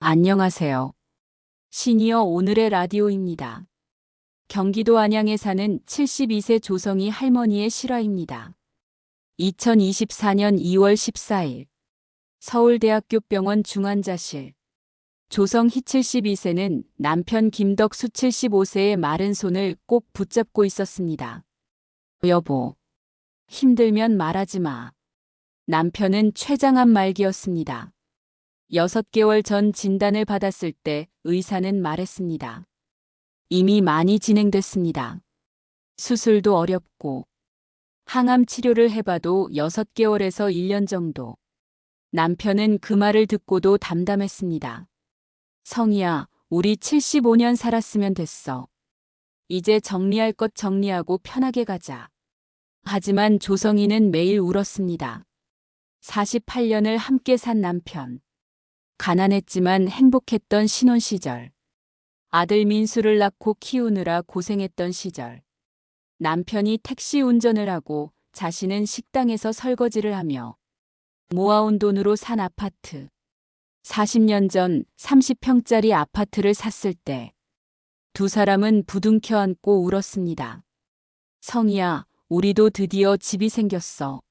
안녕하세요. 시니어 오늘의 라디오입니다. 경기도 안양에 사는 72세 조성희 할머니의 실화입니다. 2024년 2월 14일 서울대학교 병원 중환자실 조성희 72세는 남편 김덕수 75세의 마른 손을 꼭 붙잡고 있었습니다. 여보, 힘들면 말하지 마. 남편은 췌장암 말기였습니다. 6개월 전 진단을 받았을 때 의사는 말했습니다. 이미 많이 진행됐습니다. 수술도 어렵고 항암 치료를 해봐도 6개월에서 1년 정도. 남편은 그 말을 듣고도 담담했습니다. 성희야, 우리 75년 살았으면 됐어. 이제 정리할 것 정리하고 편하게 가자. 하지만 조성희는 매일 울었습니다. 48년을 함께 산 남편. 가난했지만 행복했던 신혼 시절. 아들 민수를 낳고 키우느라 고생했던 시절. 남편이 택시 운전을 하고 자신은 식당에서 설거지를 하며 모아온 돈으로 산 아파트. 40년 전 30평짜리 아파트를 샀을 때 두 사람은 부둥켜 안고 울었습니다. 성희야, 우리도 드디어 집이 생겼어.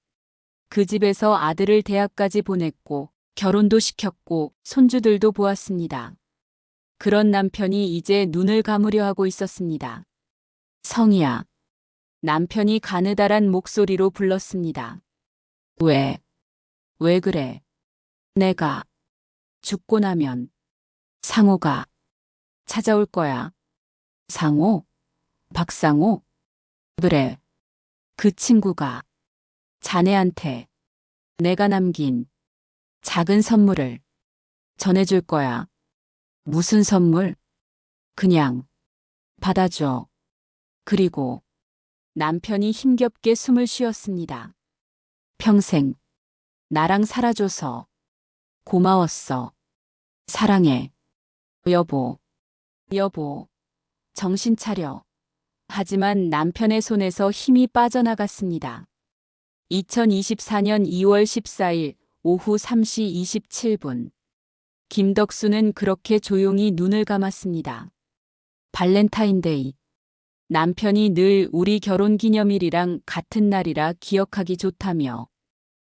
그 집에서 아들을 대학까지 보냈고 결혼도 시켰고 손주들도 보았습니다. 그런 남편이 이제 눈을 감으려 하고 있었습니다. 성희야. 남편이 가느다란 목소리로 불렀습니다. 왜 그래? 내가 죽고 나면 상호가 찾아올 거야. 상호? 박상호? 그래. 그 친구가 자네한테 내가 남긴 작은 선물을 전해줄 거야. 무슨 선물? 그냥 받아줘. 그리고 남편이 힘겹게 숨을 쉬었습니다. 평생 나랑 살아줘서 고마웠어. 사랑해. 여보. 여보. 정신 차려. 하지만 남편의 손에서 힘이 빠져나갔습니다. 2024년 2월 14일 오후 3시 27분. 김덕수는 그렇게 조용히 눈을 감았습니다. 발렌타인데이. 남편이 늘 우리 결혼기념일이랑 같은 날이라 기억하기 좋다며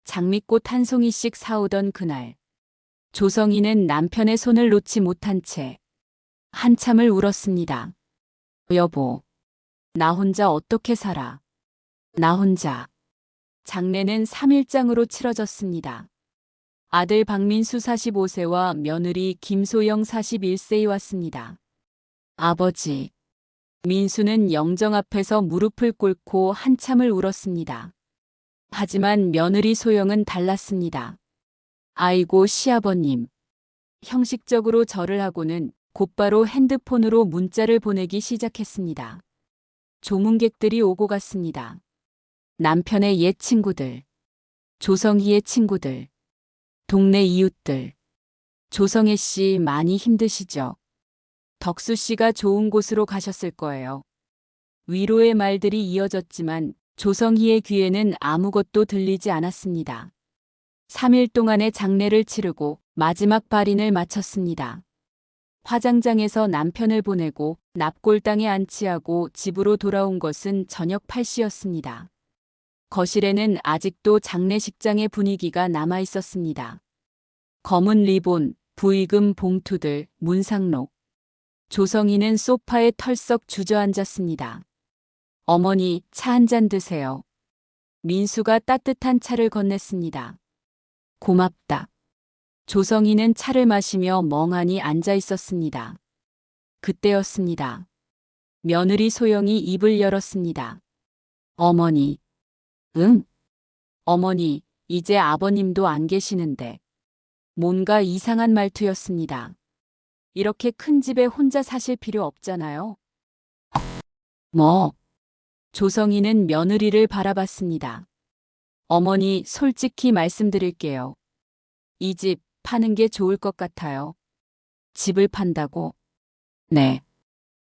장미꽃 한 송이씩 사오던 그날. 조성희는 남편의 손을 놓지 못한 채 한참을 울었습니다. 여보, 나 혼자 어떻게 살아? 나 혼자. 장례는 3일장으로 치러졌습니다. 아들 박민수 45세와 며느리 김소영 41세이 왔습니다. 아버지. 민수는 영정 앞에서 무릎을 꿇고 한참을 울었습니다. 하지만 며느리 소영은 달랐습니다. 아이고 시아버님. 형식적으로 절을 하고는 곧바로 핸드폰으로 문자를 보내기 시작했습니다. 조문객들이 오고 갔습니다. 남편의 옛 친구들. 조성희의 친구들. 동네 이웃들. 조성애 씨 많이 힘드시죠? 덕수 씨가 좋은 곳으로 가셨을 거예요. 위로의 말들이 이어졌지만 조성희의 귀에는 아무것도 들리지 않았습니다. 3일 동안의 장례를 치르고 마지막 발인을 마쳤습니다. 화장장에서 남편을 보내고 납골당에 안치하고 집으로 돌아온 것은 저녁 8시였습니다. 거실에는 아직도 장례식장의 분위기가 남아 있었습니다. 검은 리본, 부의금 봉투들, 문상록. 조성희는 소파에 털썩 주저앉았습니다. 어머니, 차 한 잔 드세요. 민수가 따뜻한 차를 건넸습니다. 고맙다. 조성희는 차를 마시며 멍하니 앉아 있었습니다. 그때였습니다. 며느리 소영이 입을 열었습니다. 어머니. 응? 어머니, 이제 아버님도 안 계시는데. 뭔가 이상한 말투였습니다. 이렇게 큰 집에 혼자 사실 필요 없잖아요. 뭐? 조성희는 며느리를 바라봤습니다. 어머니, 솔직히 말씀드릴게요. 이 집 파는 게 좋을 것 같아요. 집을 판다고? 네.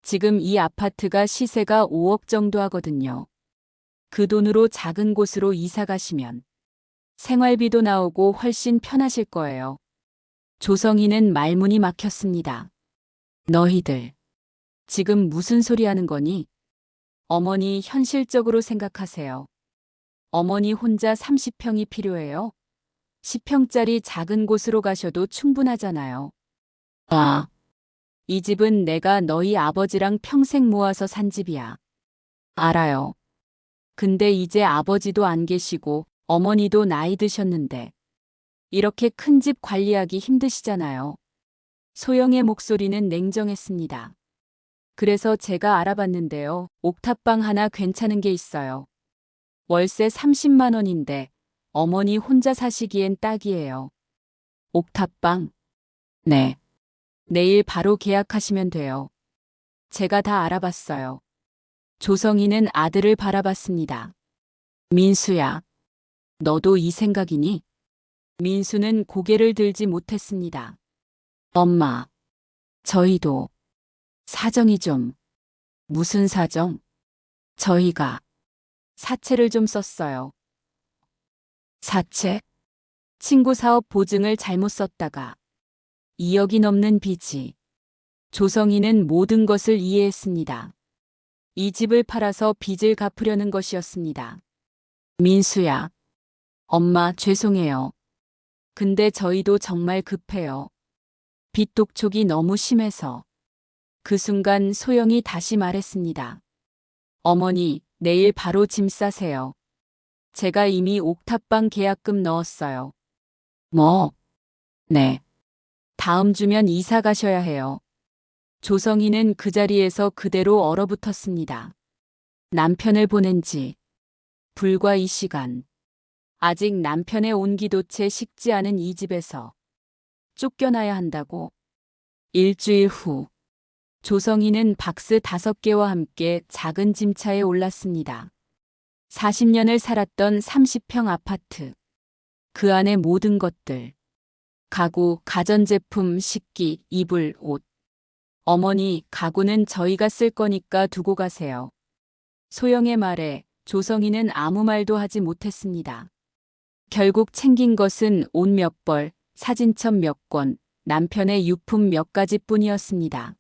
지금 이 아파트가 시세가 5억 정도 하거든요. 그 돈으로 작은 곳으로 이사 가시면 생활비도 나오고 훨씬 편하실 거예요. 조성이는 말문이 막혔습니다. 너희들, 지금 무슨 소리 하는 거니? 어머니 현실적으로 생각하세요. 어머니 혼자 30평이 필요해요? 10평짜리 작은 곳으로 가셔도 충분하잖아요. 아, 이 집은 내가 너희 아버지랑 평생 모아서 산 집이야. 알아요. 근데 이제 아버지도 안 계시고 어머니도 나이 드셨는데 이렇게 큰 집 관리하기 힘드시잖아요. 소영의 목소리는 냉정했습니다. 그래서 제가 알아봤는데요. 옥탑방 하나 괜찮은 게 있어요. 월세 30만 원인데 어머니 혼자 사시기엔 딱이에요. 옥탑방? 네. 내일 바로 계약하시면 돼요. 제가 다 알아봤어요. 조성이는 아들을 바라봤습니다. 민수야, 너도 이 생각이니? 민수는 고개를 들지 못했습니다. 엄마, 저희도 사정이 좀. 무슨 사정? 저희가 사채를 좀 썼어요. 사채? 친구 사업 보증을 잘못 썼다가 2억이 넘는 빚이. 조성이는 모든 것을 이해했습니다. 이 집을 팔아서 빚을 갚으려는 것이었습니다. 민수야, 엄마 죄송해요. 근데 저희도 정말 급해요. 빚 독촉이 너무 심해서. 그 순간 소영이 다시 말했습니다. 어머니, 내일 바로 짐 싸세요. 제가 이미 옥탑방 계약금 넣었어요. 뭐? 네. 다음 주면 이사 가셔야 해요. 조성이는 그 자리에서 그대로 얼어붙었습니다. 남편을 보낸 지 불과 이 시간. 아직 남편의 온기도 채 식지 않은 이 집에서 쫓겨나야 한다고. 일주일 후 조성이는 박스 5개와 함께 작은 짐차에 올랐습니다. 40년을 살았던 30평 아파트. 그 안의 모든 것들. 가구, 가전제품, 식기, 이불, 옷. 어머니, 가구는 저희가 쓸 거니까 두고 가세요. 소영의 말에 조성이는 아무 말도 하지 못했습니다. 결국 챙긴 것은 옷 몇 벌, 사진첩 몇 권, 남편의 유품 몇 가지뿐이었습니다.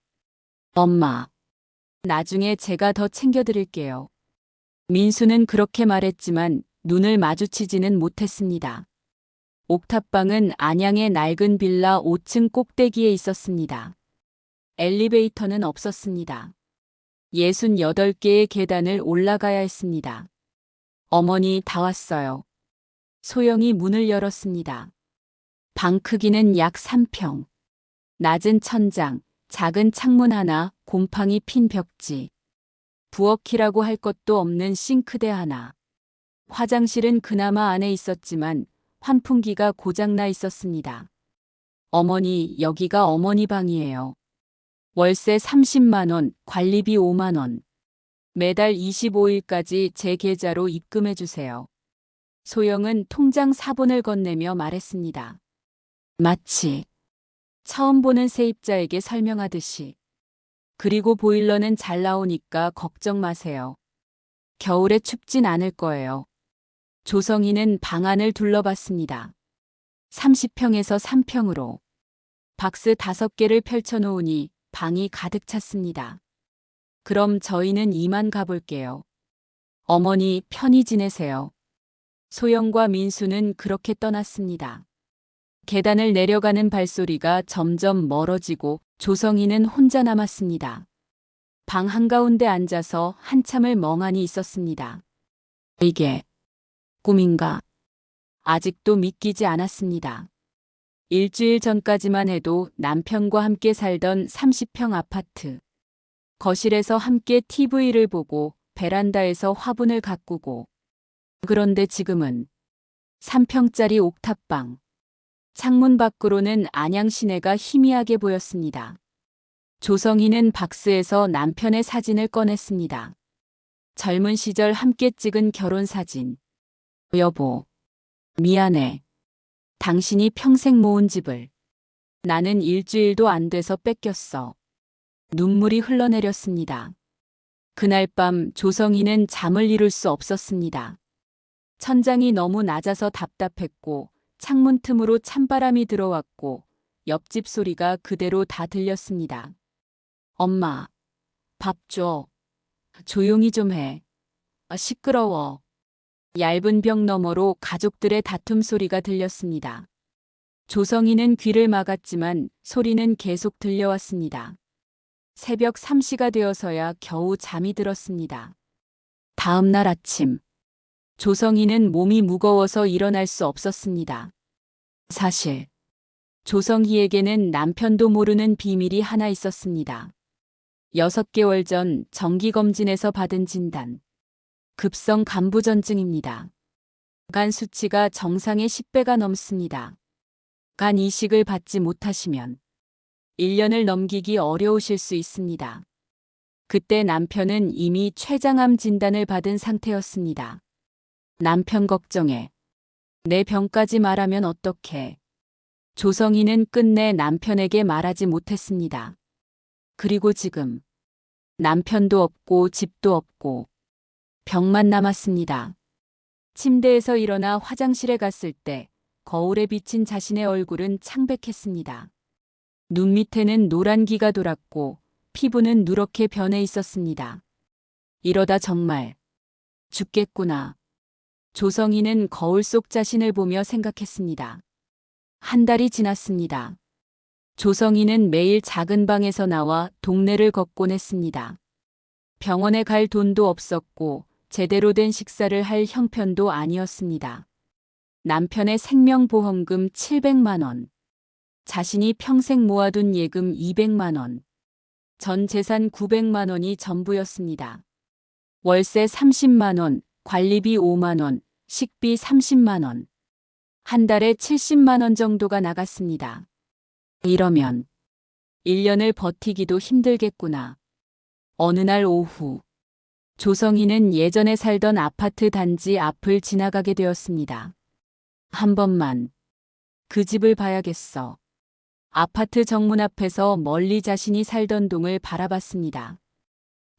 엄마, 나중에 제가 더 챙겨드릴게요. 민수는 그렇게 말했지만 눈을 마주치지는 못했습니다. 옥탑방은 안양의 낡은 빌라 5층 꼭대기에 있었습니다. 엘리베이터는 없었습니다. 68개의 계단을 올라가야 했습니다. 어머니 다 왔어요. 소영이 문을 열었습니다. 방 크기는 약 3평. 낮은 천장, 작은 창문 하나, 곰팡이 핀 벽지. 부엌이라고 할 것도 없는 싱크대 하나. 화장실은 그나마 안에 있었지만 환풍기가 고장나 있었습니다. 어머니, 여기가 어머니 방이에요. 월세 30만 원, 관리비 5만 원. 매달 25일까지 제 계좌로 입금해 주세요. 소영은 통장 사본을 건네며 말했습니다. 마치 처음 보는 세입자에게 설명하듯이. 그리고 보일러는 잘 나오니까 걱정 마세요. 겨울에 춥진 않을 거예요. 조성이는 방 안을 둘러봤습니다. 30평에서 3평으로. 박스 5개를 펼쳐놓으니 방이 가득 찼습니다. 그럼 저희는 이만 가볼게요. 어머니 편히 지내세요. 소영과 민수는 그렇게 떠났습니다. 계단을 내려가는 발소리가 점점 멀어지고 조성이는 혼자 남았습니다. 방 한가운데 앉아서 한참을 멍하니 있었습니다. 이게 꿈인가? 아직도 믿기지 않았습니다. 일주일 전까지만 해도 남편과 함께 살던 30평 아파트. 거실에서 함께 TV를 보고 베란다에서 화분을 가꾸고. 그런데 지금은 3평짜리 옥탑방. 창문 밖으로는 안양 시내가 희미하게 보였습니다. 조성이는 박스에서 남편의 사진을 꺼냈습니다. 젊은 시절 함께 찍은 결혼 사진. 여보, 미안해. 당신이 평생 모은 집을 나는 일주일도 안 돼서 뺏겼어. 눈물이 흘러내렸습니다. 그날 밤 조성이는 잠을 이룰 수 없었습니다. 천장이 너무 낮아서 답답했고 창문 틈으로 찬바람이 들어왔고 옆집 소리가 그대로 다 들렸습니다. 엄마, 밥 줘. 조용히 좀 해. 시끄러워. 얇은 벽 너머로 가족들의 다툼 소리가 들렸습니다. 조성이는 귀를 막았지만 소리는 계속 들려왔습니다. 새벽 3시가 되어서야 겨우 잠이 들었습니다. 다음 날 아침, 조성이는 몸이 무거워서 일어날 수 없었습니다. 사실, 조성희에게는 남편도 모르는 비밀이 하나 있었습니다. 6개월 전 정기검진에서 받은 진단. 급성 간부전증입니다. 간 수치가 정상의 10배가 넘습니다. 간 이식을 받지 못하시면 1년을 넘기기 어려우실 수 있습니다. 그때 남편은 이미 췌장암 진단을 받은 상태였습니다. 남편 걱정에 내 병까지 말하면 어떡해. 조성이는 끝내 남편에게 말하지 못했습니다. 그리고 지금 남편도 없고 집도 없고 병만 남았습니다. 침대에서 일어나 화장실에 갔을 때 거울에 비친 자신의 얼굴은 창백했습니다. 눈 밑에는 노란 기가 돌았고 피부는 누렇게 변해 있었습니다. 이러다 정말 죽겠구나. 조성이는 거울 속 자신을 보며 생각했습니다. 한 달이 지났습니다. 조성이는 매일 작은 방에서 나와 동네를 걷곤 했습니다. 병원에 갈 돈도 없었고 제대로 된 식사를 할 형편도 아니었습니다. 남편의 생명보험금 700만 원, 자신이 평생 모아둔 예금 200만 원, 전 재산 900만 원이 전부였습니다. 월세 30만 원, 관리비 5만 원, 식비 30만 원. 한 달에 70만 원 정도가 나갔습니다. 이러면 1년을 버티기도 힘들겠구나. 어느 날 오후, 조성이는 예전에 살던 아파트 단지 앞을 지나가게 되었습니다. 한 번만 그 집을 봐야겠어. 아파트 정문 앞에서 멀리 자신이 살던 동을 바라봤습니다.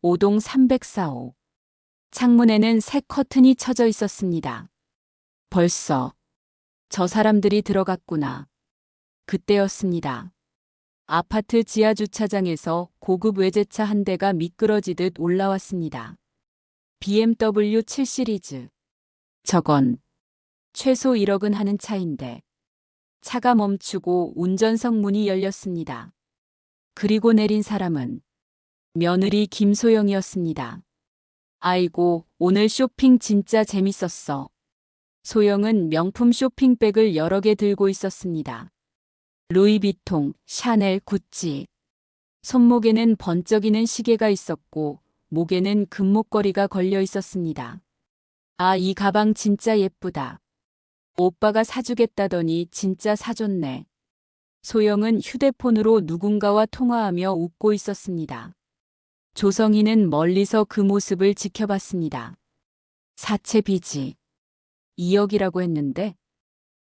5동 304호. 창문에는 새 커튼이 쳐져 있었습니다. 벌써 저 사람들이 들어갔구나. 그때였습니다. 아파트 지하 주차장에서 고급 외제차 한 대가 미끄러지듯 올라왔습니다. BMW 7 시리즈. 저건 최소 1억은 하는 차인데. 차가 멈추고 운전석 문이 열렸습니다. 그리고 내린 사람은 며느리 김소영이었습니다. 아이고, 오늘 쇼핑 진짜 재밌었어. 소영은 명품 쇼핑백을 여러 개 들고 있었습니다. 루이비통, 샤넬, 구찌. 손목에는 번쩍이는 시계가 있었고 목에는 금목걸이가 걸려 있었습니다. 아, 이 가방 진짜 예쁘다. 오빠가 사주겠다더니 진짜 사줬네. 소영은 휴대폰으로 누군가와 통화하며 웃고 있었습니다. 조성이는 멀리서 그 모습을 지켜봤습니다. 사채 빚이 2억이라고 했는데,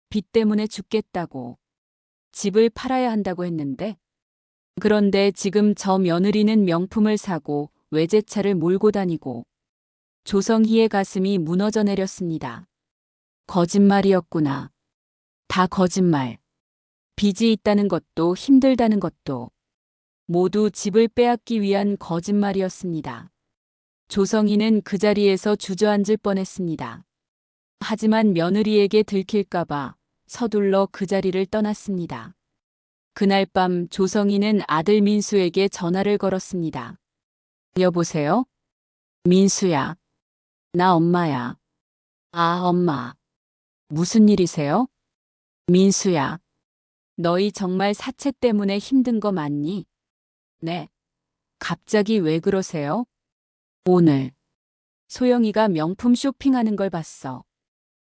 빚 때문에 죽겠다고, 집을 팔아야 한다고 했는데, 그런데 지금 저 며느리는 명품을 사고 외제차를 몰고 다니고, 조성희의 가슴이 무너져 내렸습니다. 거짓말이었구나. 다 거짓말. 빚이 있다는 것도 힘들다는 것도 모두 집을 빼앗기 위한 거짓말이었습니다. 조성희는 그 자리에서 주저앉을 뻔했습니다. 하지만 며느리에게 들킬까봐 서둘러 그 자리를 떠났습니다. 그날 밤 조성희는 아들 민수에게 전화를 걸었습니다. 여보세요? 민수야. 나 엄마야. 아, 엄마. 무슨 일이세요? 민수야. 너희 정말 사채 때문에 힘든 거 맞니? 네. 갑자기 왜 그러세요? 오늘 소영이가 명품 쇼핑하는 걸 봤어.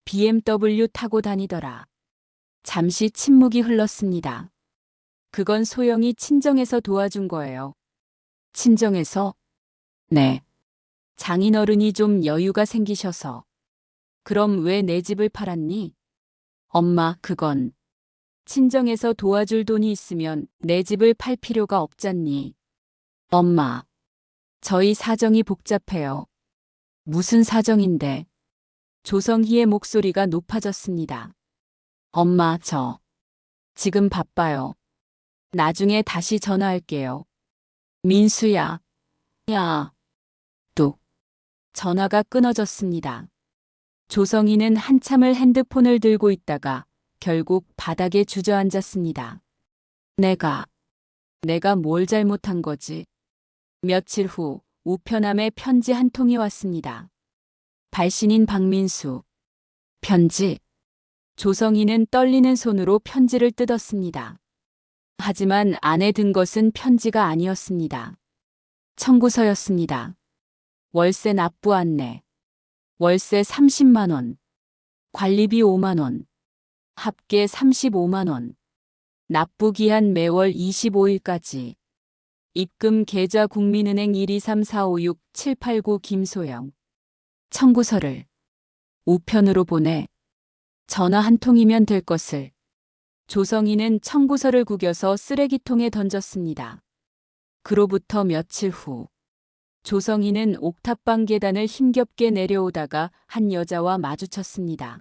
BMW 타고 다니더라. 잠시 침묵이 흘렀습니다. 그건 소영이 친정에서 도와준 거예요. 친정에서? 네. 장인어른이 좀 여유가 생기셔서. 그럼 왜 내 집을 팔았니? 엄마, 그건 친정에서 도와줄 돈이 있으면 내 집을 팔 필요가 없잖니. 엄마, 저희 사정이 복잡해요. 무슨 사정인데? 조성희의 목소리가 높아졌습니다. 엄마, 저 지금 바빠요. 나중에 다시 전화할게요. 민수야. 야. 뚝. 전화가 끊어졌습니다. 조성이는 한참을 핸드폰을 들고 있다가 결국 바닥에 주저앉았습니다. 내가 뭘 잘못한 거지? 며칠 후 우편함에 편지 한 통이 왔습니다. 발신인 박민수. 편지. 조성이는 떨리는 손으로 편지를 뜯었습니다. 하지만 안에 든 것은 편지가 아니었습니다. 청구서였습니다. 월세 납부 안내. 월세 30만 원. 관리비 5만 원. 합계 35만 원. 납부 기한 매월 25일까지. 입금 계좌 국민은행 123456789 김소영. 청구서를 우편으로 보내. 전화 한 통이면 될 것을. 조성이는 청구서를 구겨서 쓰레기통에 던졌습니다. 그로부터 며칠 후 조성이는 옥탑방 계단을 힘겹게 내려오다가 한 여자와 마주쳤습니다.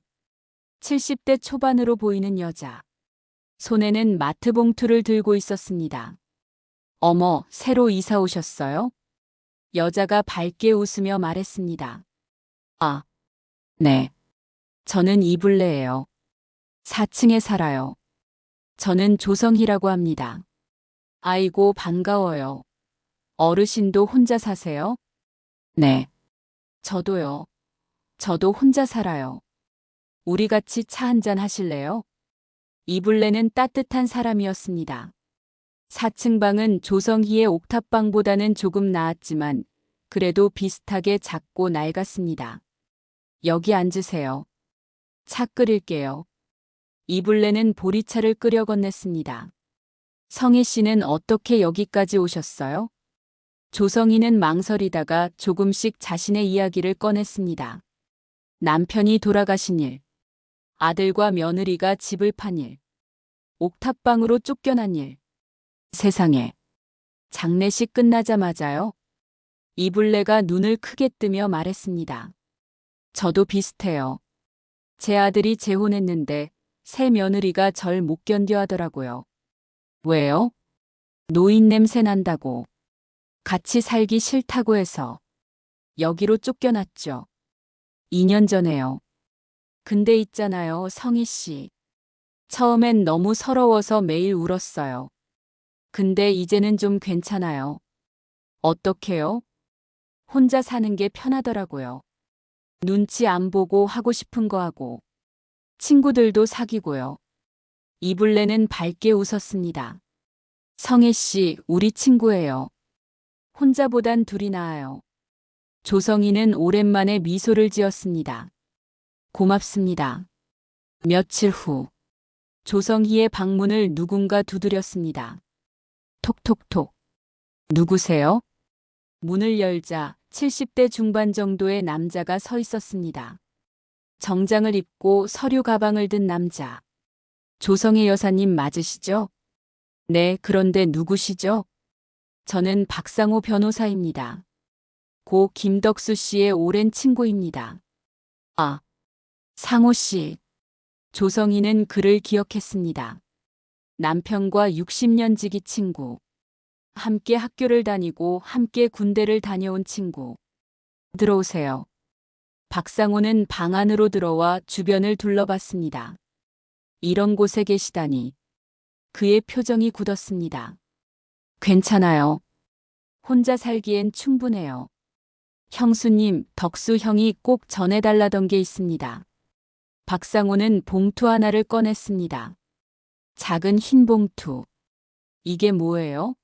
70대 초반으로 보이는 여자. 손에는 마트 봉투를 들고 있었습니다. 어머, 새로 이사 오셨어요? 여자가 밝게 웃으며 말했습니다. 아, 네. 저는 이블레예요. 4층에 살아요. 저는 조성희라고 합니다. 아이고, 반가워요. 어르신도 혼자 사세요? 네. 저도요. 저도 혼자 살아요. 우리 같이 차 한잔 하실래요? 이블레는 따뜻한 사람이었습니다. 4층 방은 조성희의 옥탑방보다는 조금 나았지만 그래도 비슷하게 작고 낡았습니다. 여기 앉으세요. 차 끓일게요. 이블레는 보리차를 끓여 건넸습니다. 성희 씨는 어떻게 여기까지 오셨어요? 조성희는 망설이다가 조금씩 자신의 이야기를 꺼냈습니다. 남편이 돌아가신 일, 아들과 며느리가 집을 판 일, 옥탑방으로 쫓겨난 일. 세상에. 장례식 끝나자마자요. 이블레가 눈을 크게 뜨며 말했습니다. 저도 비슷해요. 제 아들이 재혼했는데 새 며느리가 절 못 견뎌 하더라고요. 왜요? 노인 냄새 난다고. 같이 살기 싫다고 해서. 여기로 쫓겨났죠. 2년 전에요. 근데 있잖아요, 성희 씨. 처음엔 너무 서러워서 매일 울었어요. 근데 이제는 좀 괜찮아요. 어떡해요? 혼자 사는 게 편하더라고요. 눈치 안 보고 하고 싶은 거 하고. 친구들도 사귀고요. 이블레는 밝게 웃었습니다. 성혜 씨, 우리 친구예요. 혼자보단 둘이 나아요. 조성이는 오랜만에 미소를 지었습니다. 고맙습니다. 며칠 후, 조성희의 방문을 누군가 두드렸습니다. 톡톡톡. 누구세요? 문을 열자 70대 중반 정도의 남자가 서 있었습니다. 정장을 입고 서류 가방을 든 남자. 조성희 여사님 맞으시죠? 네, 그런데 누구시죠? 저는 박상호 변호사입니다. 고 김덕수 씨의 오랜 친구입니다. 아, 상호 씨. 조성희는 그를 기억했습니다. 남편과 60년 지기 친구. 함께 학교를 다니고 함께 군대를 다녀온 친구. 들어오세요. 박상호는 방 안으로 들어와 주변을 둘러봤습니다. 이런 곳에 계시다니. 그의 표정이 굳었습니다. 괜찮아요. 혼자 살기엔 충분해요. 형수님, 덕수 형이 꼭 전해달라던 게 있습니다. 박상호는 봉투 하나를 꺼냈습니다. 작은 흰 봉투. 이게 뭐예요?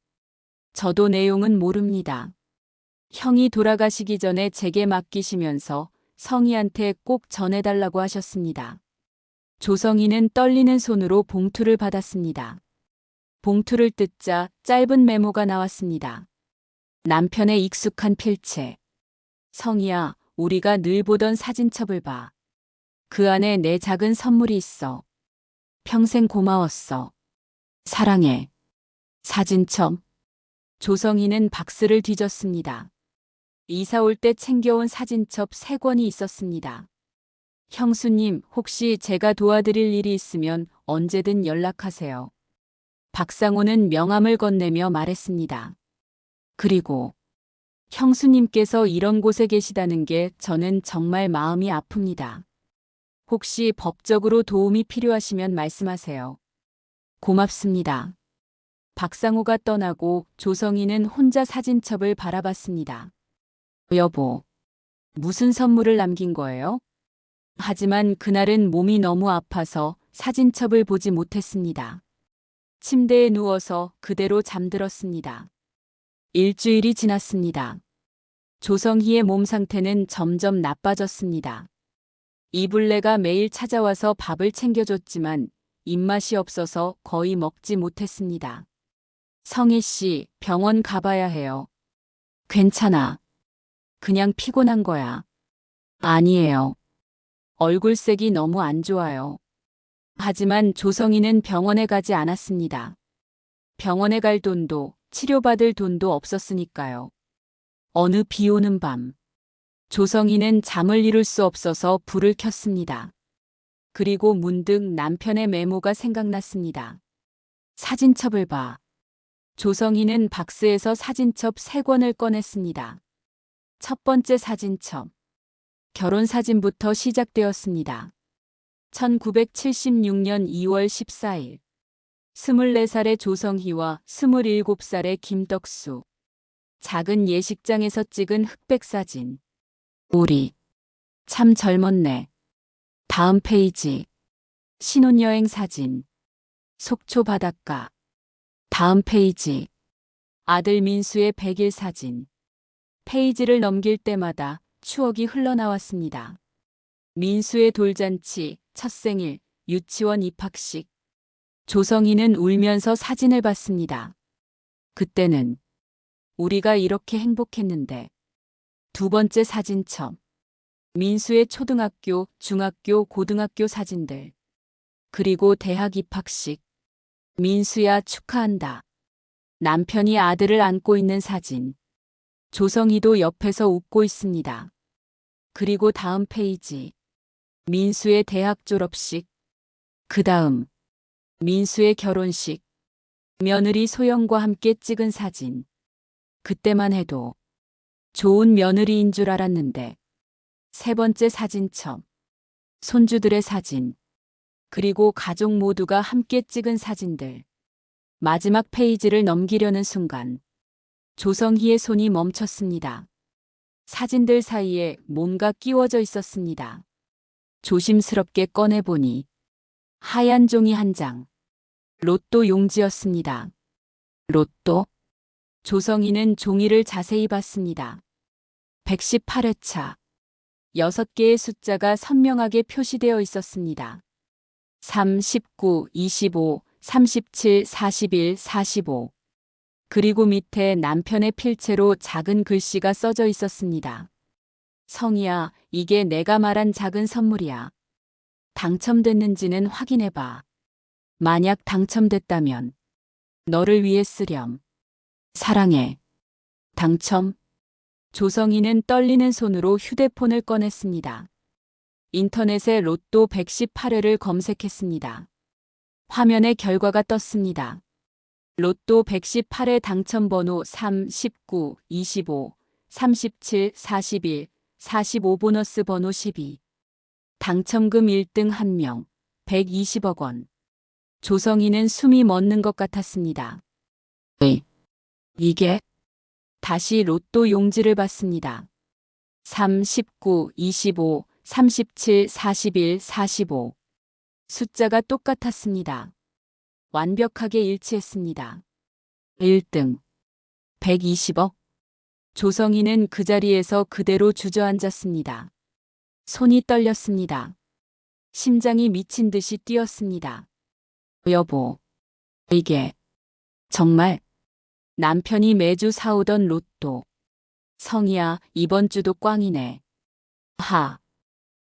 저도 내용은 모릅니다. 형이 돌아가시기 전에 제게 맡기시면서 성희한테 꼭 전해달라고 하셨습니다. 조성희는 떨리는 손으로 봉투를 받았습니다. 봉투를 뜯자 짧은 메모가 나왔습니다. 남편의 익숙한 필체. 성희야, 우리가 늘 보던 사진첩을 봐. 그 안에 내 작은 선물이 있어. 평생 고마웠어. 사랑해. 사진첩. 조성희는 박스를 뒤졌습니다. 이사 올 때 챙겨온 사진첩 3권이 있었습니다. 형수님, 혹시 제가 도와드릴 일이 있으면 언제든 연락하세요. 박상호는 명함을 건네며 말했습니다. 그리고 형수님께서 이런 곳에 계시다는 게 저는 정말 마음이 아픕니다. 혹시 법적으로 도움이 필요하시면 말씀하세요. 고맙습니다. 박상호가 떠나고 조성희는 혼자 사진첩을 바라봤습니다. 여보, 무슨 선물을 남긴 거예요? 하지만 그날은 몸이 너무 아파서 사진첩을 보지 못했습니다. 침대에 누워서 그대로 잠들었습니다. 일주일이 지났습니다. 조성희의 몸 상태는 점점 나빠졌습니다. 이불레가 매일 찾아와서 밥을 챙겨줬지만 입맛이 없어서 거의 먹지 못했습니다. 성희 씨, 병원 가봐야 해요. 괜찮아. 그냥 피곤한 거야. 아니에요. 얼굴색이 너무 안 좋아요. 하지만 조성희는 병원에 가지 않았습니다. 병원에 갈 돈도 치료받을 돈도 없었으니까요. 어느 비 오는 밤, 조성희는 잠을 이룰 수 없어서 불을 켰습니다. 그리고 문득 남편의 메모가 생각났습니다. 사진첩을 봐. 조성희는 박스에서 사진첩 3권을 꺼냈습니다. 첫 번째 사진첩. 결혼 사진부터 시작되었습니다. 1976년 2월 14일. 24살의 조성희와 27살의 김덕수. 작은 예식장에서 찍은 흑백 사진. 우리 참 젊었네. 다음 페이지. 신혼여행 사진. 속초 바닷가. 다음 페이지. 아들 민수의 100일 사진. 페이지를 넘길 때마다 추억이 흘러나왔습니다. 민수의 돌잔치, 첫 생일, 유치원 입학식. 조성희는 울면서 사진을 봤습니다. 그때는 우리가 이렇게 행복했는데. 두 번째 사진첩. 민수의 초등학교, 중학교, 고등학교 사진들. 그리고 대학 입학식. 민수야 축하한다. 남편이 아들을 안고 있는 사진. 조성희도 옆에서 웃고 있습니다. 그리고 다음 페이지. 민수의 대학 졸업식. 그 다음. 민수의 결혼식. 며느리 소영과 함께 찍은 사진. 그때만 해도 좋은 며느리인 줄 알았는데. 세 번째 사진첩. 손주들의 사진. 그리고 가족 모두가 함께 찍은 사진들. 마지막 페이지를 넘기려는 순간 조성희의 손이 멈췄습니다. 사진들 사이에 뭔가 끼워져 있었습니다. 조심스럽게 꺼내보니 하얀 종이 한 장. 로또 용지였습니다. 로또? 조성희는 종이를 자세히 봤습니다. 118회차. 6개의 숫자가 선명하게 표시되어 있었습니다. 3, 19, 25, 37, 41, 45. 그리고 밑에 남편의 필체로 작은 글씨가 써져 있었습니다. 성희야, 이게 내가 말한 작은 선물이야. 당첨됐는지는 확인해봐. 만약 당첨됐다면 너를 위해 쓰렴. 사랑해. 당첨? 조성희는 떨리는 손으로 휴대폰을 꺼냈습니다. 인터넷에 로또 118회를 검색했습니다. 화면에 결과가 떴습니다. 로또 118회 당첨번호 3, 19, 25, 37, 41, 45 보너스 번호 12. 당첨금 1등 1명, 120억 원. 조성희는 숨이 멎는 것 같았습니다. 이게? 다시 로또 용지를 봤습니다. 3, 19, 25, 37, 41, 45. 숫자가 똑같았습니다. 완벽하게 일치했습니다. 1등. 120억. 조성희는 그 자리에서 그대로 주저앉았습니다. 손이 떨렸습니다. 심장이 미친 듯이 뛰었습니다. 여보, 이게 정말 남편이 매주 사오던 로또. 성희야, 이번 주도 꽝이네. 하.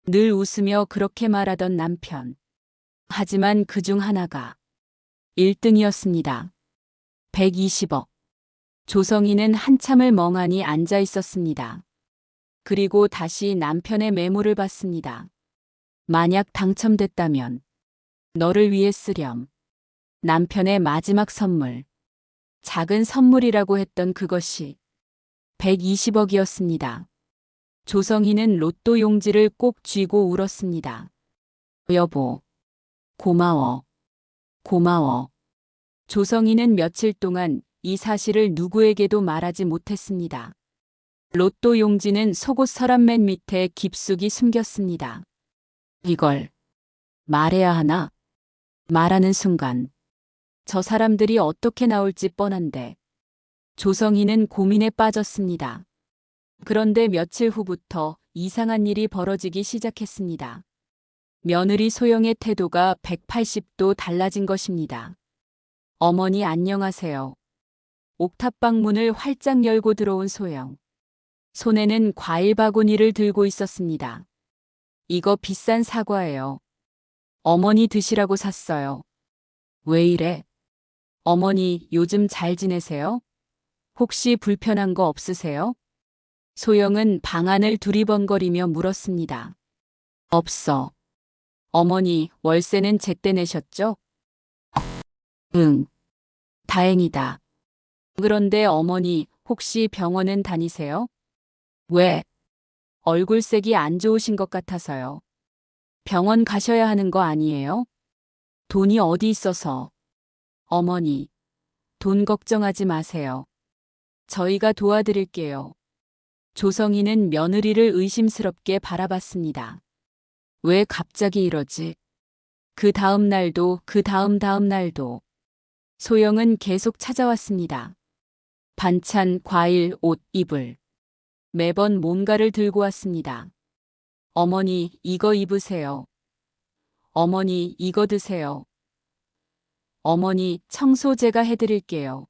늘 웃으며 그렇게 말하던 남편. 하지만 그중 하나가 1등이었습니다. 120억. 조성희는 한참을 멍하니 앉아 있었습니다. 그리고 다시 남편의 메모를 봤습니다. 만약 당첨됐다면 너를 위해 쓰렴. 남편의 마지막 선물. 작은 선물이라고 했던 그것이 120억이었습니다. 조성희는 로또 용지를 꼭 쥐고 울었습니다. 여보, 고마워, 고마워. 조성희는 며칠 동안 이 사실을 누구에게도 말하지 못했습니다. 로또 용지는 속옷 서랍 맨 밑에 깊숙이 숨겼습니다. 이걸 말해야 하나? 말하는 순간 저 사람들이 어떻게 나올지 뻔한데 조성희는 고민에 빠졌습니다. 그런데 며칠 후부터 이상한 일이 벌어지기 시작했습니다. 며느리 소영의 태도가 180도 달라진 것입니다. 어머니 안녕하세요. 옥탑방 문을 활짝 열고 들어온 소영. 손에는 과일 바구니를 들고 있었습니다. 이거 비싼 사과예요. 어머니 드시라고 샀어요. 왜 이래? 어머니 요즘 잘 지내세요? 혹시 불편한 거 없으세요? 소영은 방 안을 두리번거리며 물었습니다. 없어. 어머니 월세는 제때 내셨죠? 응. 다행이다. 그런데 어머니 혹시 병원은 다니세요? 왜? 얼굴색이 안 좋으신 것 같아서요. 병원 가셔야 하는 거 아니에요? 돈이 어디 있어서. 어머니, 돈 걱정하지 마세요. 저희가 도와드릴게요. 조성희는 며느리를 의심스럽게 바라봤습니다. 왜 갑자기 이러지? 그 다음 날도 그 다음 날도 소영은 계속 찾아왔습니다. 반찬, 과일, 옷, 이불. 매번 뭔가를 들고 왔습니다. 어머니, 이거 입으세요. 어머니, 이거 드세요. 어머니, 청소 제가 해드릴게요.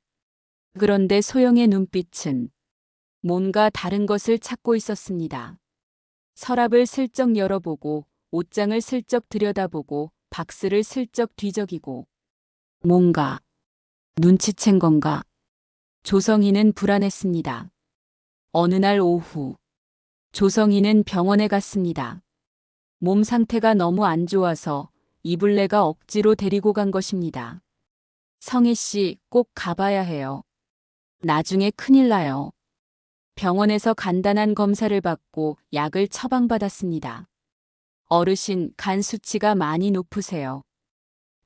그런데 소영의 눈빛은 뭔가 다른 것을 찾고 있었습니다. 서랍을 슬쩍 열어보고, 옷장을 슬쩍 들여다보고, 박스를 슬쩍 뒤적이고. 뭔가 눈치챈 건가? 조성희는 불안했습니다. 어느 날 오후, 조성희는 병원에 갔습니다. 몸 상태가 너무 안 좋아서 이블레가 억지로 데리고 간 것입니다. 성희 씨, 꼭 가봐야 해요. 나중에 큰일 나요. 병원에서 간단한 검사를 받고 약을 처방받았습니다. 어르신, 간 수치가 많이 높으세요.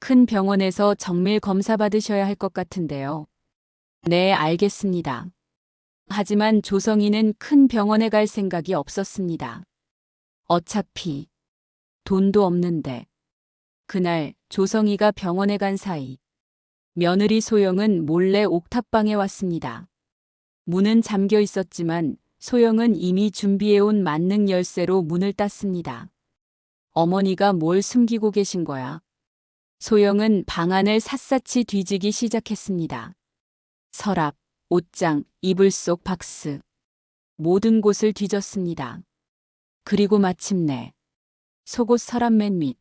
큰 병원에서 정밀 검사 받으셔야 할 것 같은데요. 네, 알겠습니다. 하지만 조성희는 큰 병원에 갈 생각이 없었습니다. 어차피 돈도 없는데. 그날 조성희가 병원에 간 사이 며느리 소영은 몰래 옥탑방에 왔습니다. 문은 잠겨 있었지만 소영은 이미 준비해온 만능 열쇠로 문을 땄습니다. 어머니가 뭘 숨기고 계신 거야? 소영은 방 안을 샅샅이 뒤지기 시작했습니다. 서랍, 옷장, 이불 속 박스. 모든 곳을 뒤졌습니다. 그리고 마침내 속옷 서랍 맨 밑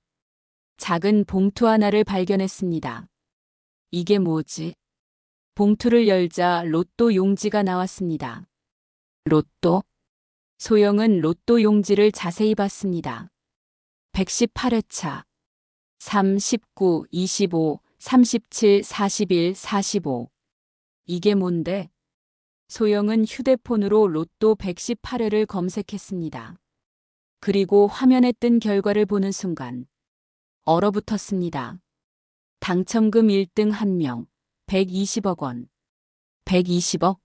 작은 봉투 하나를 발견했습니다. 이게 뭐지? 봉투를 열자 로또 용지가 나왔습니다. 로또? 소영은 로또 용지를 자세히 봤습니다. 118회차. 3, 19, 25, 37, 41, 45. 이게 뭔데? 소영은 휴대폰으로 로또 118회를 검색했습니다. 그리고 화면에 뜬 결과를 보는 순간 얼어붙었습니다. 당첨금 1등 1명, 120억 원. 120억?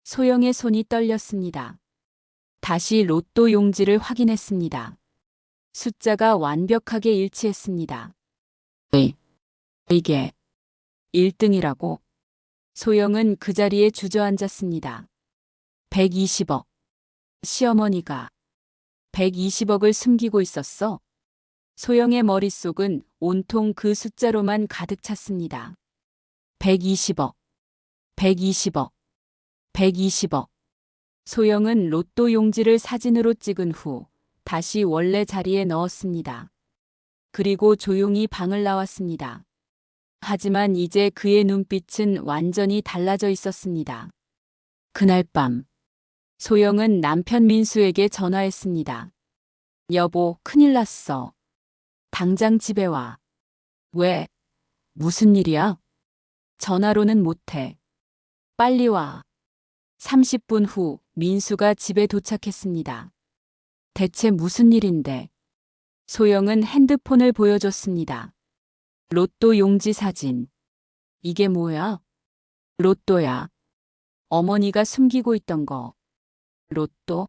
소영의 손이 떨렸습니다. 다시 로또 용지를 확인했습니다. 숫자가 완벽하게 일치했습니다. 이게 1등이라고? 소영은 그 자리에 주저앉았습니다. 120억. 시어머니가 120억을 숨기고 있었어? 소영의 머릿속은 온통 그 숫자로만 가득 찼습니다. 120억, 120억, 120억. 소영은 로또 용지를 사진으로 찍은 후 다시 원래 자리에 넣었습니다. 그리고 조용히 방을 나왔습니다. 하지만 이제 그의 눈빛은 완전히 달라져 있었습니다. 그날 밤, 소영은 남편 민수에게 전화했습니다. 여보, 큰일 났어. 당장 집에 와. 왜? 무슨 일이야? 전화로는 못해. 빨리 와. 30분 후 민수가 집에 도착했습니다. 대체 무슨 일인데? 소영은 핸드폰을 보여줬습니다. 로또 용지 사진. 이게 뭐야? 로또야. 어머니가 숨기고 있던 거. 로또?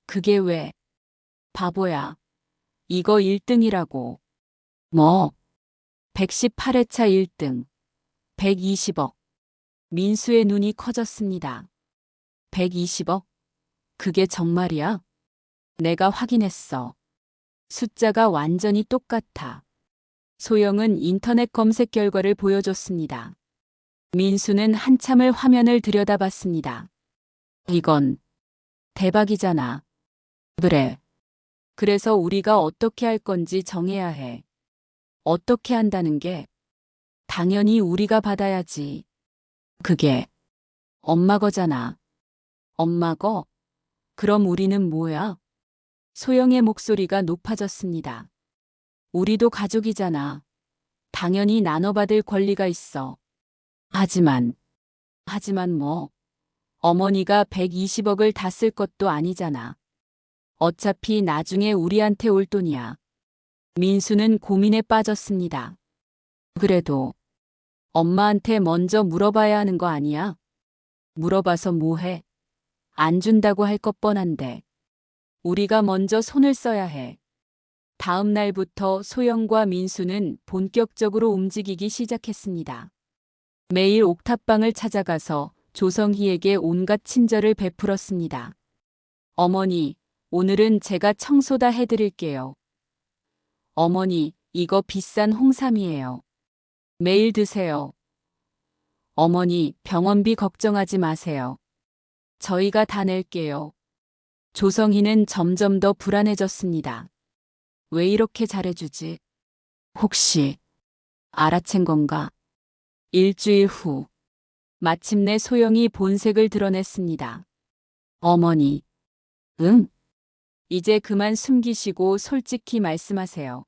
그게 왜? 바보야. 이거 1등이라고. 뭐? 118회차 1등. 120억. 민수의 눈이 커졌습니다. 120억? 그게 정말이야? 내가 확인했어. 숫자가 완전히 똑같아. 소영은 인터넷 검색 결과를 보여줬습니다. 민수는 한참을 화면을 들여다봤습니다. 이건 대박이잖아. 그래. 그래서 우리가 어떻게 할 건지 정해야 해. 어떻게 한다는 게? 당연히 우리가 받아야지. 그게 엄마 거잖아. 엄마 거? 그럼 우리는 뭐야? 소영의 목소리가 높아졌습니다. 우리도 가족이잖아. 당연히 나눠받을 권리가 있어. 하지만 뭐? 어머니가 120억을 다 쓸 것도 아니잖아. 어차피 나중에 우리한테 올 돈이야. 민수는 고민에 빠졌습니다. 그래도 엄마한테 먼저 물어봐야 하는 거 아니야? 물어봐서 뭐해? 안 준다고 할 것 뻔한데. 우리가 먼저 손을 써야 해. 다음 날부터 소영과 민수는 본격적으로 움직이기 시작했습니다. 매일 옥탑방을 찾아가서 조성희에게 온갖 친절을 베풀었습니다. 어머니, 오늘은 제가 청소 다 해드릴게요. 어머니, 이거 비싼 홍삼이에요. 매일 드세요. 어머니, 병원비 걱정하지 마세요. 저희가 다 낼게요. 조성희는 점점 더 불안해졌습니다. 왜 이렇게 잘해주지? 혹시 알아챈 건가? 일주일 후, 마침내 소영이 본색을 드러냈습니다. 어머니, 응? 이제 그만 숨기시고 솔직히 말씀하세요.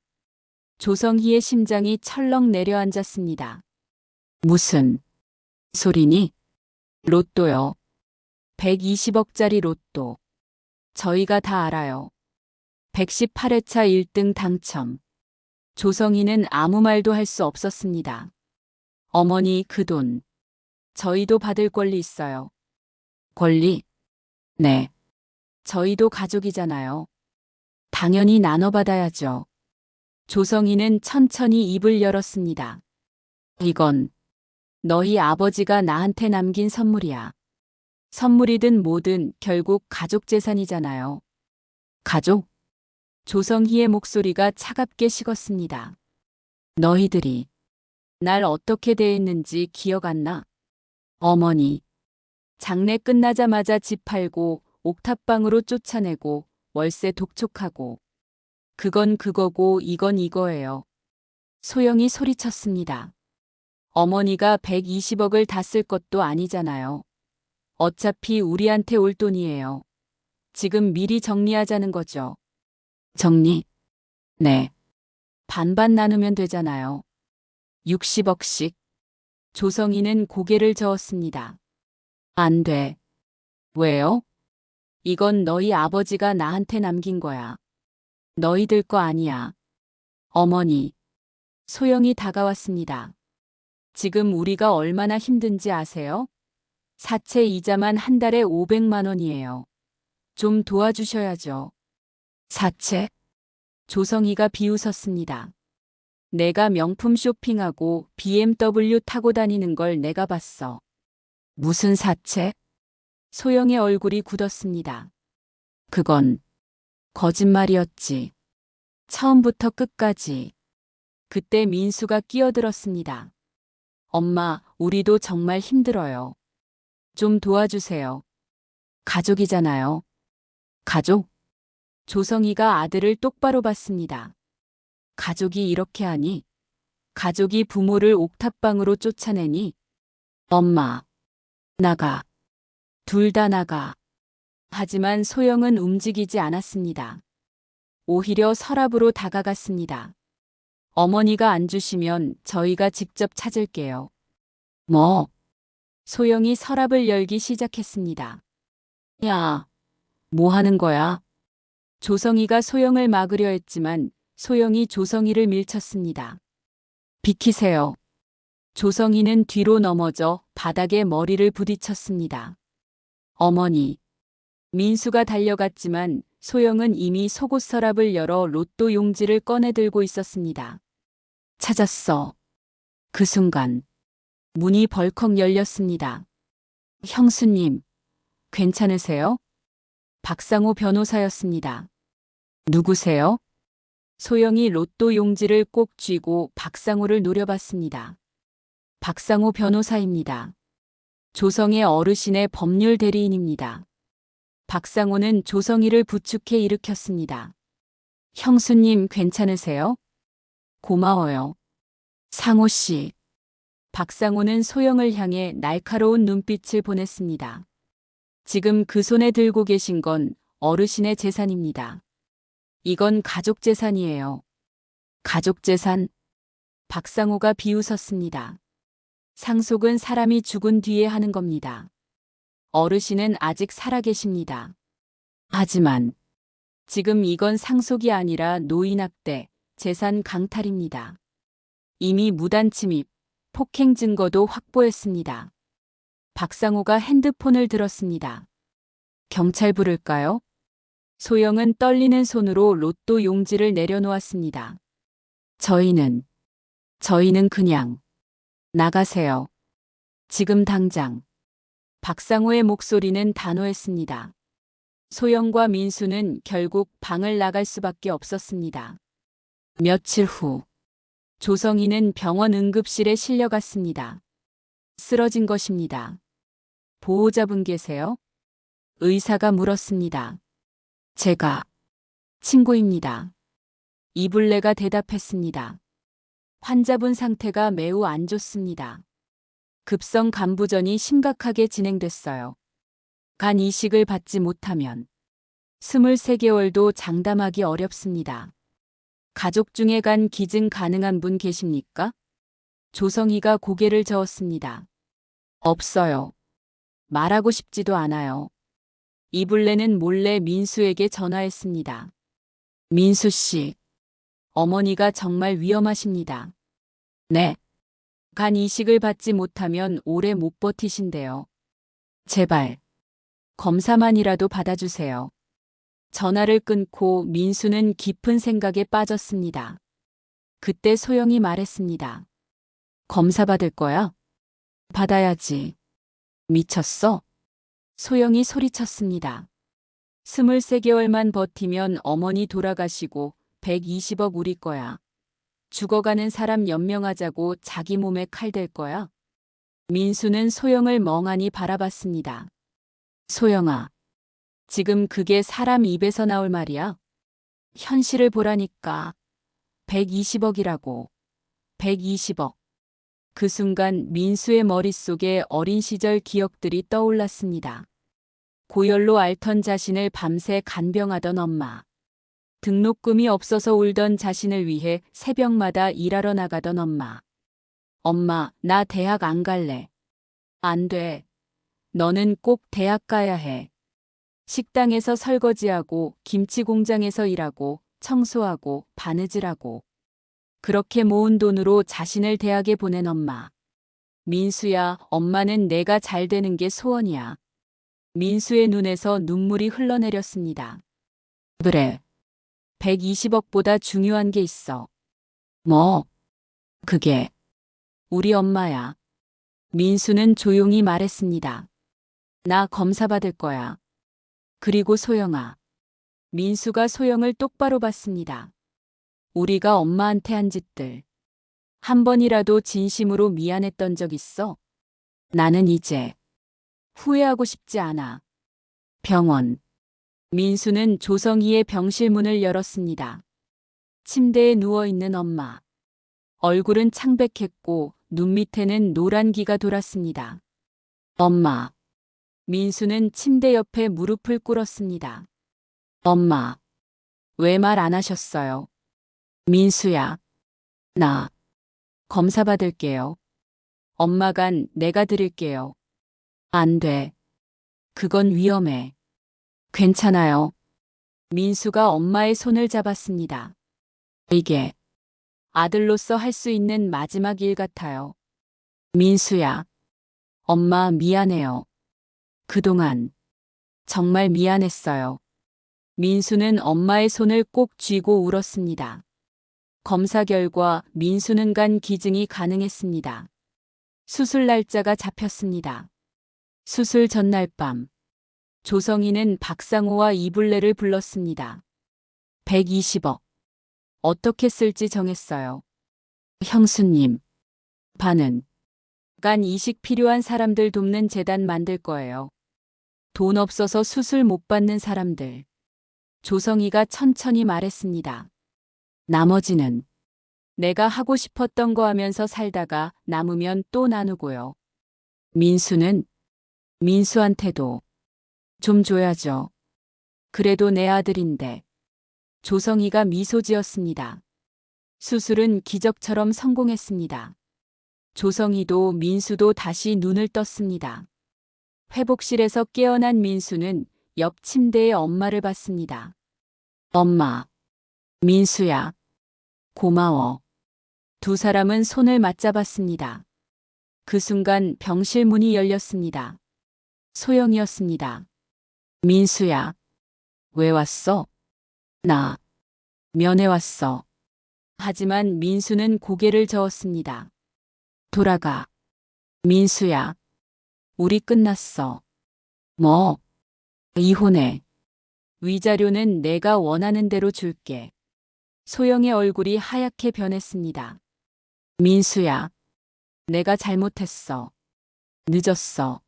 조성희의 심장이 철렁 내려앉았습니다. 무슨 소리니? 로또요. 120억짜리 로또. 저희가 다 알아요. 118회차 1등 당첨. 조성희는 아무 말도 할 수 없었습니다. 어머니, 그 돈. 저희도 받을 권리 있어요. 권리? 네. 저희도 가족이잖아요. 당연히 나눠받아야죠. 조성희는 천천히 입을 열었습니다. 이건 너희 아버지가 나한테 남긴 선물이야. 선물이든 뭐든 결국 가족 재산이잖아요. 가족? 조성희의 목소리가 차갑게 식었습니다. 너희들이 날 어떻게 대했는지 기억 안 나? 어머니. 장례 끝나자마자 집 팔고 옥탑방으로 쫓아내고 월세 독촉하고. 그건 그거고 이건 이거예요. 소영이 소리쳤습니다. 어머니가 120억을 다 쓸 것도 아니잖아요. 어차피 우리한테 올 돈이에요. 지금 미리 정리하자는 거죠. 정리? 네. 반반 나누면 되잖아요. 60억씩. 조성희는 고개를 저었습니다. 안 돼. 왜요? 이건 너희 아버지가 나한테 남긴 거야. 너희들 거 아니야. 어머니. 소영이 다가왔습니다. 지금 우리가 얼마나 힘든지 아세요? 사채 이자만 한 달에 500만 원이에요. 좀 도와주셔야죠. 사채? 조성희가 비웃었습니다. 내가 명품 쇼핑하고 BMW 타고 다니는 걸 내가 봤어. 무슨 사채? 소영의 얼굴이 굳었습니다. 그건 거짓말이었지. 처음부터 끝까지. 그때 민수가 끼어들었습니다. 엄마, 우리도 정말 힘들어요. 좀 도와주세요. 가족이잖아요. 가족? 조성희가 아들을 똑바로 봤습니다. 가족이 이렇게 하니? 가족이 부모를 옥탑방으로 쫓아내니? 엄마, 나가. 둘 다 나가. 하지만 소영은 움직이지 않았습니다. 오히려 서랍으로 다가갔습니다. 어머니가 안 주시면 저희가 직접 찾을게요. 뭐? 소영이 서랍을 열기 시작했습니다. 야, 뭐 하는 거야? 조성이가 소영을 막으려 했지만 소영이 조성이를 밀쳤습니다. 비키세요. 조성이는 뒤로 넘어져 바닥에 머리를 부딪혔습니다. 어머니. 민수가 달려갔지만 소영은 이미 속옷 서랍을 열어 로또 용지를 꺼내 들고 있었습니다. 찾았어. 그 순간 문이 벌컥 열렸습니다. 형수님, 괜찮으세요? 박상호 변호사였습니다. 누구세요? 소영이 로또 용지를 꼭 쥐고 박상호를 노려봤습니다. 박상호 변호사입니다. 조성의 어르신의 법률 대리인입니다. 박상호는 조성이를 부축해 일으켰습니다. 형수님 괜찮으세요? 고마워요. 상호 씨. 박상호는 소영을 향해 날카로운 눈빛을 보냈습니다. 지금 그 손에 들고 계신 건 어르신의 재산입니다. 이건 가족 재산이에요. 가족 재산? 박상호가 비웃었습니다. 상속은 사람이 죽은 뒤에 하는 겁니다. 어르신은 아직 살아계십니다. 하지만 지금 이건 상속이 아니라 노인학대, 재산 강탈입니다. 이미 무단 침입, 폭행 증거도 확보했습니다. 박상호가 핸드폰을 들었습니다. 경찰 부를까요? 소영은 떨리는 손으로 로또 용지를 내려놓았습니다. 저희는 그냥 나가세요. 지금 당장. 박상호의 목소리는 단호했습니다. 소영과 민수는 결국 방을 나갈 수밖에 없었습니다. 며칠 후 조성이는 병원 응급실에 실려갔습니다. 쓰러진 것입니다. 보호자분 계세요? 의사가 물었습니다. 제가 친구입니다. 이블레가 대답했습니다. 환자분 상태가 매우 안 좋습니다. 급성 간부전이 심각하게 진행됐어요. 간 이식을 받지 못하면 23개월도 장담하기 어렵습니다. 가족 중에 간 기증 가능한 분 계십니까? 조성이가 고개를 저었습니다. 없어요. 말하고 싶지도 않아요. 이블레는 몰래 민수에게 전화했습니다. 민수 씨, 어머니가 정말 위험하십니다. 네. 간 이식을 받지 못하면 오래 못 버티신대요. 제발, 검사만이라도 받아주세요. 전화를 끊고 민수는 깊은 생각에 빠졌습니다. 그때 소영이 말했습니다. 검사 받을 거야? 받아야지. 미쳤어? 소영이 소리쳤습니다. 23개월만 버티면 어머니 돌아가시고 120억 우리 거야. 죽어가는 사람 연명하자고 자기 몸에 칼 댈 거야? 민수는 소영을 멍하니 바라봤습니다. 소영아, 지금 그게 사람 입에서 나올 말이야? 현실을 보라니까. 120억이라고. 120억. 그 순간 민수의 머릿속에 어린 시절 기억들이 떠올랐습니다. 고열로 앓던 자신을 밤새 간병하던 엄마. 등록금이 없어서 울던 자신을 위해 새벽마다 일하러 나가던 엄마. 엄마, 나 대학 안 갈래. 안 돼. 너는 꼭 대학 가야 해. 식당에서 설거지하고 김치 공장에서 일하고 청소하고 바느질하고. 그렇게 모은 돈으로 자신을 대학에 보낸 엄마. 민수야, 엄마는 내가 잘 되는 게 소원이야. 민수의 눈에서 눈물이 흘러내렸습니다. 그래. 120억보다 중요한 게 있어. 뭐? 그게 우리 엄마야. 민수는 조용히 말했습니다. 나 검사 받을 거야. 그리고 소영아. 민수가 소영을 똑바로 봤습니다. 우리가 엄마한테 한 짓들. 한 번이라도 진심으로 미안했던 적 있어? 나는 이제 후회하고 싶지 않아. 병원. 민수는 조성이의 병실 문을 열었습니다. 침대에 누워있는 엄마. 얼굴은 창백했고 눈 밑에는 노란 기가 돌았습니다. 엄마. 민수는 침대 옆에 무릎을 꿇었습니다. 엄마. 왜 말 안 하셨어요? 민수야. 나 검사 받을게요. 엄마간 내가 드릴게요. 안 돼. 그건 위험해. 괜찮아요. 민수가 엄마의 손을 잡았습니다. 이게 아들로서 할 수 있는 마지막 일 같아요. 민수야, 엄마 미안해요. 그동안 정말 미안했어요. 민수는 엄마의 손을 꼭 쥐고 울었습니다. 검사 결과 민수는 간 기증이 가능했습니다. 수술 날짜가 잡혔습니다. 수술 전날 밤, 조성희는 박상호와 이불레를 불렀습니다. 120억. 어떻게 쓸지 정했어요. 형수님, 반은 간 이식 필요한 사람들 돕는 재단 만들 거예요. 돈 없어서 수술 못 받는 사람들. 조성희가 천천히 말했습니다. 나머지는 내가 하고 싶었던 거 하면서 살다가 남으면 또 나누고요. 민수는 민수한테도 좀 줘야죠. 그래도 내 아들인데. 조성희가 미소 지었습니다. 수술은 기적처럼 성공했습니다. 조성희도 민수도 다시 눈을 떴습니다. 회복실에서 깨어난 민수는 옆 침대에 엄마를 봤습니다. 엄마, 민수야, 고마워. 두 사람은 손을 맞잡았습니다. 그 순간 병실 문이 열렸습니다. 소영이었습니다. 민수야, 왜 왔어? 나 면회 왔어. 하지만 민수는 고개를 저었습니다. 돌아가. 민수야, 우리 끝났어. 뭐? 이혼해. 위자료는 내가 원하는 대로 줄게. 소영의 얼굴이 하얗게 변했습니다. 민수야, 내가 잘못했어. 늦었어.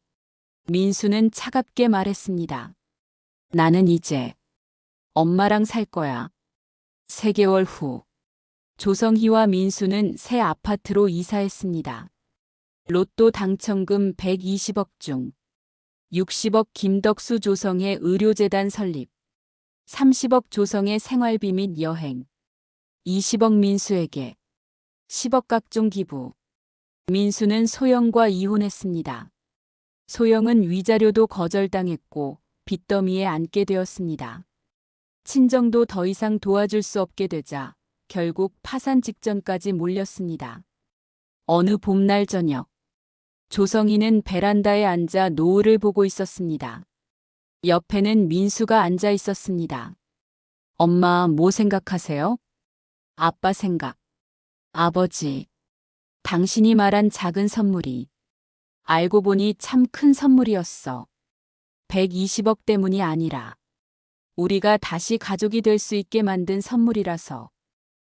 민수는 차갑게 말했습니다. 나는 이제 엄마랑 살 거야. 3개월 후, 조성희와 민수는 새 아파트로 이사했습니다. 로또 당첨금 120억 중 60억 김덕수 조성의 의료재단 설립, 30억 조성의 생활비 및 여행, 20억 민수에게, 10억 각종 기부. 민수는 소영과 이혼했습니다. 소영은 위자료도 거절당했고 빚더미에 앉게 되었습니다. 친정도 더 이상 도와줄 수 없게 되자 결국 파산 직전까지 몰렸습니다. 어느 봄날 저녁, 조성희는 베란다에 앉아 노을을 보고 있었습니다. 옆에는 민수가 앉아 있었습니다. 엄마 뭐 생각하세요? 아빠 생각. 아버지, 당신이 말한 작은 선물이 알고 보니 참 큰 선물이었어. 120억 때문이 아니라 우리가 다시 가족이 될 수 있게 만든 선물이라서.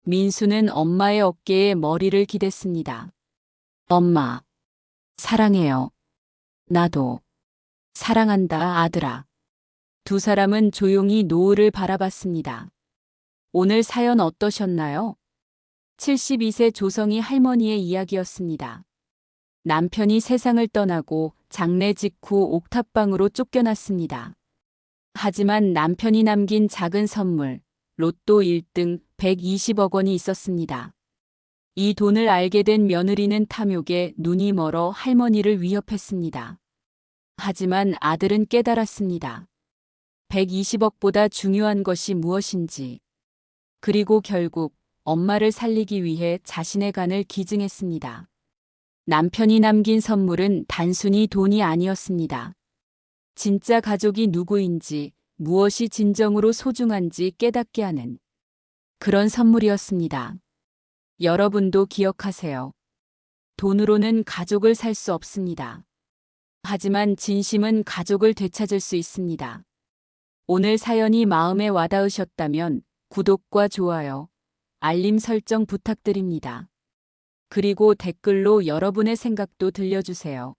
민수는 엄마의 어깨에 머리를 기댔습니다. 엄마, 사랑해요. 나도 사랑한다, 아들아. 두 사람은 조용히 노을을 바라봤습니다. 오늘 사연 어떠셨나요? 72세 조성희 할머니의 이야기였습니다. 남편이 세상을 떠나고 장례 직후 옥탑방으로 쫓겨났습니다. 하지만 남편이 남긴 작은 선물, 로또 1등 120억 원이 있었습니다. 이 돈을 알게 된 며느리는 탐욕에 눈이 멀어 할머니를 위협했습니다. 하지만 아들은 깨달았습니다. 120억보다 중요한 것이 무엇인지. 그리고 결국 엄마를 살리기 위해 자신의 간을 기증했습니다. 남편이 남긴 선물은 단순히 돈이 아니었습니다. 진짜 가족이 누구인지, 무엇이 진정으로 소중한지 깨닫게 하는 그런 선물이었습니다. 여러분도 기억하세요. 돈으로는 가족을 살 수 없습니다. 하지만 진심은 가족을 되찾을 수 있습니다. 오늘 사연이 마음에 와닿으셨다면 구독과 좋아요, 알림 설정 부탁드립니다. 그리고 댓글로 여러분의 생각도 들려주세요.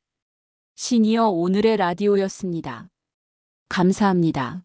신이어 오늘의 라디오였습니다. 감사합니다.